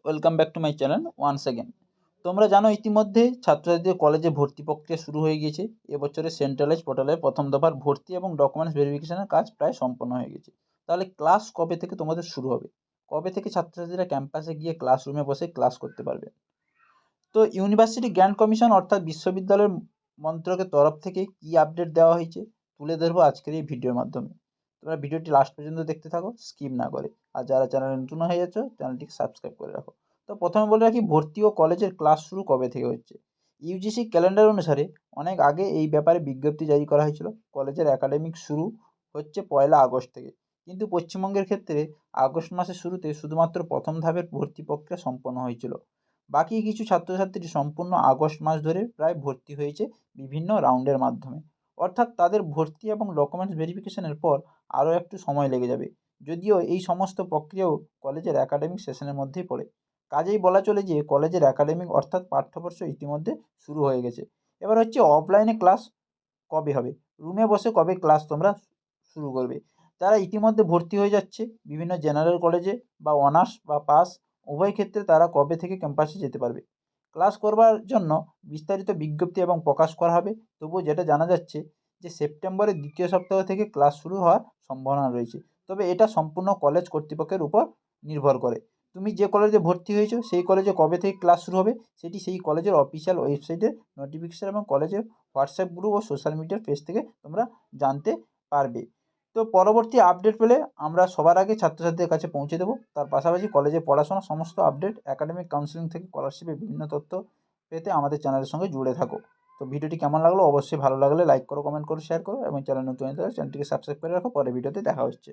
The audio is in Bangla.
Welcome back to my channel once again. তোমরা জানো ইতিমধ্যে ছাত্রছাত্রীদের কলেজে ভর্তি প্রক্রিয়া শুরু হয়ে গিয়েছে। এবছরে সেন্ট্রালাইজ পোর্টালে প্রথম দফার ভর্তি এবং ডকুমেন্টস ভেরিফিকেশনের কাজ প্রায় সম্পন্ন হয়ে গেছে। তাহলে ক্লাস কবে থেকে তোমাদের শুরু হবে? কবে থেকে ছাত্রছাত্রীরা ক্যাম্পাসে গিয়ে ক্লাসরুমে বসে ক্লাস করতে পারবে? তো ইউনিভার্সিটি গ্র্যান্ট কমিশন অর্থাৎ বিশ্ববিদ্যালয়ের মন্ত্রকের তরফ থেকে কী আপডেট দেওয়া হয়েছে তুলে ধরবো আজকের এই ভিডিওর মাধ্যমে। তোমরা ভিডিওটি লাস্ট পর্যন্ত দেখতে থাকো স্কিপ না করে। আর যারা চ্যানেলে নতুন হয়ে যাচ্ছ চ্যানেলটিকে সাবস্ক্রাইব করে রাখো। তো প্রথমে বলে রাখি, ভর্তি ও কলেজের ক্লাস শুরু কবে থেকে হচ্ছে। ইউজিসি ক্যালেন্ডার অনুসারে অনেক আগে এই ব্যাপারে বিজ্ঞপ্তি জারি করা হয়েছিল। কলেজের একাডেমিক শুরু হচ্ছে 1 আগস্ট থেকে, কিন্তু পশ্চিমবঙ্গের ক্ষেত্রে আগস্ট মাসের শুরুতে শুধুমাত্র প্রথম ধাপের ভর্তি প্রক্রিয়া সম্পন্ন হয়েছিল। বাকি কিছু ছাত্রছাত্রী সম্পূর্ণ আগস্ট মাস ধরে প্রায় ভর্তি হয়েছে বিভিন্ন রাউন্ডের মাধ্যমে। অর্থাৎ তাদের ভর্তি এবং ডকুমেন্টস ভেরিফিকেশনের পর আরও একটু সময় লেগে যাবে, যদিও এই সমস্ত প্রক্রিয়াও কলেজের একাডেমিক সেশনের মধ্যেই পড়ে। কাজেই বলা চলে যে কলেজের একাডেমিক অর্থাৎ পাঠ্যবর্ষ ইতিমধ্যে শুরু হয়ে গেছে। এবার হচ্ছে অফলাইনে ক্লাস কবে হবে, রুমে বসে কবে ক্লাস তোমরা শুরু করবে। যারা ইতিমধ্যে ভর্তি হয়ে যাচ্ছে বিভিন্ন জেনারেল কলেজে বা অনার্স বা পাস, উভয় ক্ষেত্রে তারা কবে থেকে ক্যাম্পাসে যেতে পারবে। ক্লাস করবার জন্য বিস্তারিত বিজ্ঞপ্তি এবং প্রকাশ করা হবে। তবুও যেটা জানা যাচ্ছে যে সেপ্টেম্বরের দ্বিতীয় সপ্তাহ থেকে ক্লাস শুরু হওয়ার সম্ভাবনা রয়েছে। তবে এটা সম্পূর্ণ কলেজ কর্তৃপক্ষের উপর নির্ভর করে। তুমি যে কলেজে ভর্তি হয়েছো সেই কলেজে কবে থেকে ক্লাস শুরু হবে সেটি সেই কলেজের অফিসিয়াল ওয়েবসাইটে নোটিফিকেশান এবং কলেজের হোয়াটসঅ্যাপ গ্রুপ ও সোশ্যাল মিডিয়ার পেজ থেকে তোমরা জানতে পারবে। তো পরবর্তী আপডেট পেলে আমরা সবার আগে ছাত্রছাত্রীদের কাছে পৌঁছে দেবো। তার পাশাপাশি কলেজে পড়াশোনার সমস্ত আপডেট, একাডেমিক কাউন্সেলিং থেকে স্কলারশিপের বিভিন্ন তথ্য পেতে আমাদের চ্যানেলের সঙ্গে জুড়ে থাকো। তো ভিডিওটি কেমন লাগলো অবশ্যই ভালো লাগলে লাইক করো, কমেন্ট করো, শেয়ার করো এবং চ্যানেল নতুন হলে চ্যানেলটিকে সাবস্ক্রাইব করে রাখো। পরের ভিডিওতে দেখা হচ্ছে।